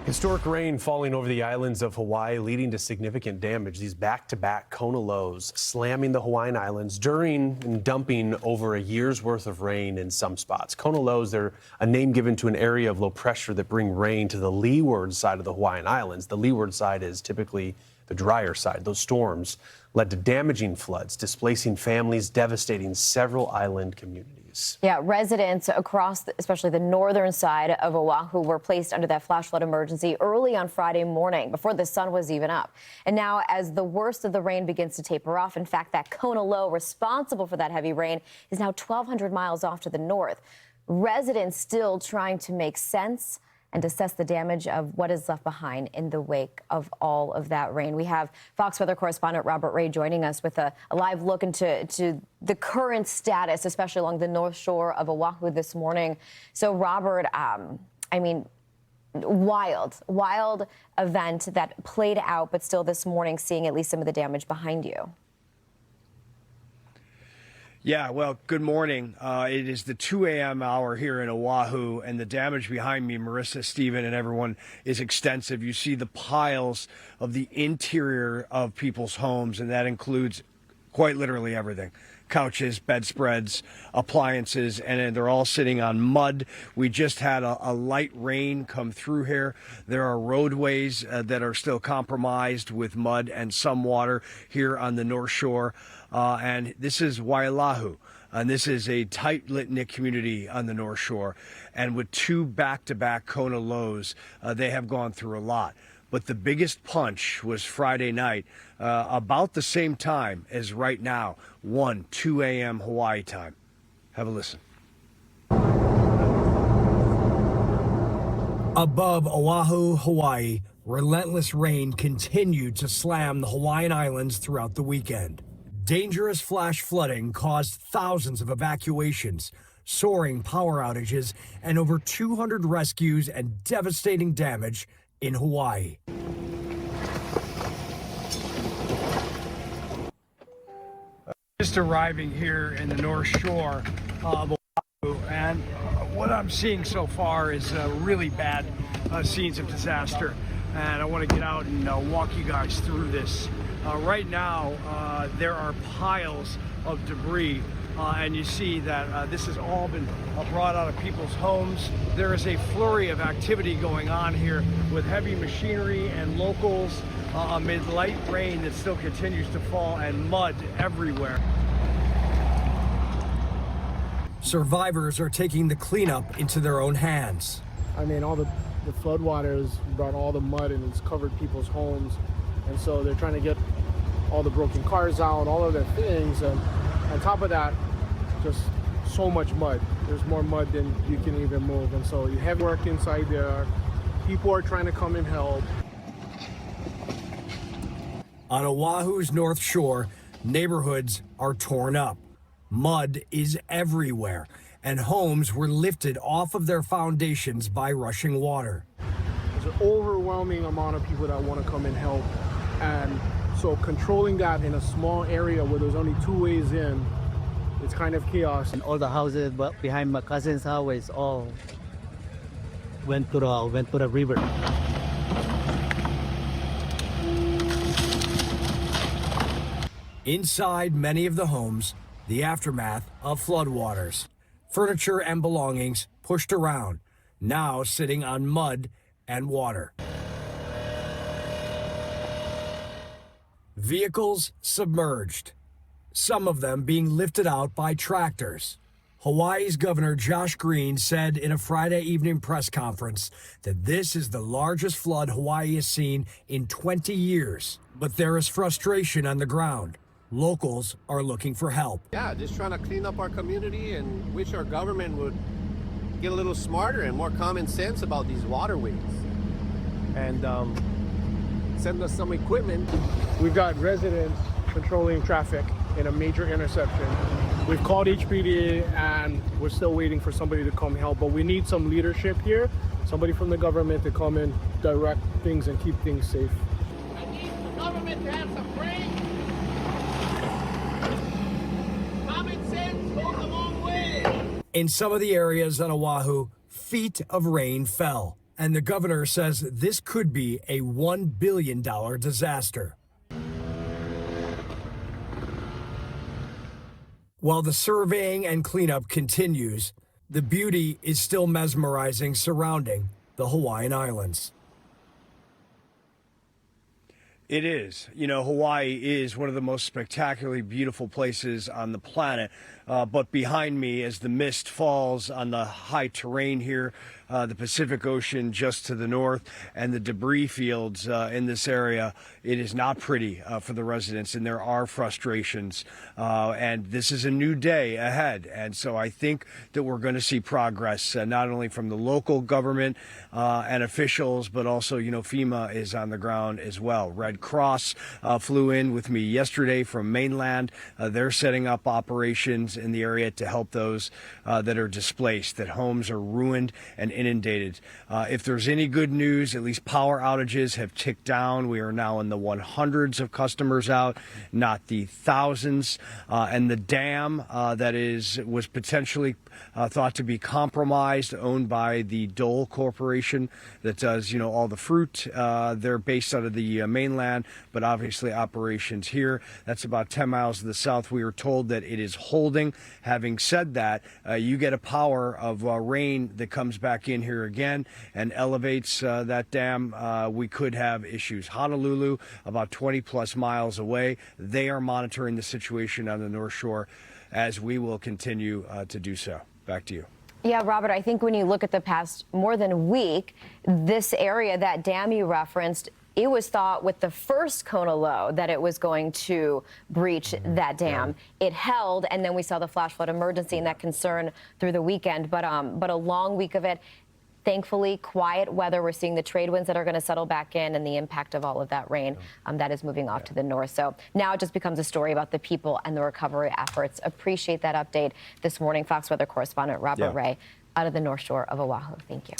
Historic rain falling over the islands of Hawaii, leading to significant damage. These back-to-back Kona lows slamming the Hawaiian Islands during and dumping over a year's worth of rain in some spots. Kona lows, they're a name given to an area of low pressure that bring rain to the leeward side of the Hawaiian Islands. The leeward side is typically the drier side. Those storms led to damaging floods, displacing families, devastating several island communities. Yeah, residents across, especially the northern side of Oahu, were placed under that flash flood emergency early on Friday morning, before the sun was even up. And now, as the worst of the rain begins to taper off, in fact, that Kona low responsible for that heavy rain is now 1,200 miles off to the north. Residents still trying to make sense and assess the damage of what is left behind in the wake of all of that rain. We have Fox Weather Correspondent Robert Ray joining us with a live look into the current status, especially along the north shore of Oahu this morning. So, Robert, wild event that played out, but still this morning seeing at least some of the damage behind you. Yeah, well, good morning. It is the 2 a.m. hour here in Oahu, and the damage behind me, Marissa, Stephen, and everyone, is extensive. You see the piles of the interior of people's homes, and that includes quite literally everything. Couches, bedspreads, appliances, and they're all sitting on mud. We just had a light rain come through here. There are roadways that are still compromised with mud and some water here on the North Shore. And this is Waialahu, and this is a tight-knit community on the North Shore. And with two back-to-back Kona lows, they have gone through a lot. But the biggest punch was Friday night, about the same time as right now, 2 a.m. Hawaii time. Have a listen. Above Oahu, Hawaii, relentless rain continued to slam the Hawaiian Islands throughout the weekend. Dangerous flash flooding caused thousands of evacuations, soaring power outages, and over 200 rescues and devastating damage in Hawaii. Just arriving here in the North Shore of Oahu, and what I'm seeing so far is really bad scenes of disaster. And I want to get out and walk you guys through this. Right now, there are piles of debris, and you see that this has all been brought out of people's homes. There is a flurry of activity going on here with heavy machinery and locals amid light rain that still continues to fall and mud everywhere. Survivors are taking the cleanup into their own hands. I mean, all the floodwaters brought all the mud and it's covered people's homes. And so they're trying to get all the broken cars out, all of their things. And on top of that, just so much mud. There's more mud than you can even move. And so you have work inside there. People are trying to come and help. On Oahu's North Shore, neighborhoods are torn up. Mud is everywhere, and homes were lifted off of their foundations by rushing water. There's an overwhelming amount of people that want to come and help. And so controlling that in a small area where there's only two ways in, it's kind of chaos. And all the houses behind my cousin's house all went to the river. Inside many of the homes, the aftermath of floodwaters. Furniture and belongings pushed around, now sitting on mud and water. Vehicles submerged, some of them being lifted out by tractors. Hawaii's Governor Josh Green said in a Friday evening press conference that this is the largest flood Hawaii has seen in 20 years. But there is frustration on the ground. Locals are looking for help. Yeah, just trying to clean up our community and wish our government would get a little smarter and more common sense about these waterways. And send us some equipment. We've got residents controlling traffic in a major intersection. We've called HPD and we're still waiting for somebody to come help, but we need some leadership here, somebody from the government to come and direct things and keep things safe. I need the government to have some brains. Common sense goes a long way. In some of the areas on Oahu, feet of rain fell And the governor says this could be a $1 billion disaster. While the surveying and cleanup continues, the beauty is still mesmerizing surrounding the Hawaiian Islands. It is. You know, Hawaii is one of the most spectacularly beautiful places on the planet. But behind me, as the mist falls on the high terrain here, the Pacific Ocean just to the north, and the debris fields in this area, it is not pretty for the residents, and there are frustrations. And this is a new day ahead. And so I think that we're going to see progress, not only from the local government and officials, but also, you know, FEMA is on the ground as well. Red Cross flew in with me yesterday from mainland. They're setting up operations in the area to help those that are displaced, that homes are ruined and inundated. If there's any good news, at least power outages have ticked down. We are now in the 100s of customers out, not the thousands. And the dam that was potentially thought to be compromised, owned by the Dole Corporation that does, you know, all the fruit. They're based out of the mainland, but obviously operations here. That's about 10 miles to the south. We are told that it is holding. Having said that, you get a power of rain that comes back in here again and elevates that dam. We could have issues. Honolulu, about 20 plus miles away, they are monitoring the situation on the North Shore, as we will continue to do so. Back to you. Yeah, Robert, I think when you look at the past more than a week, this area, that dam you referenced, it was thought with the first Kona low that it was going to breach that dam. Yeah. It held, and then we saw the flash flood emergency and that concern through the weekend. But a long week of it. Thankfully, quiet weather. We're seeing the trade winds that are going to settle back in, and the impact of all of that rain that is moving off to the north. So now it just becomes a story about the people and the recovery efforts. Appreciate that update this morning. Fox Weather Correspondent Robert Ray out of the North Shore of Oahu. Thank you.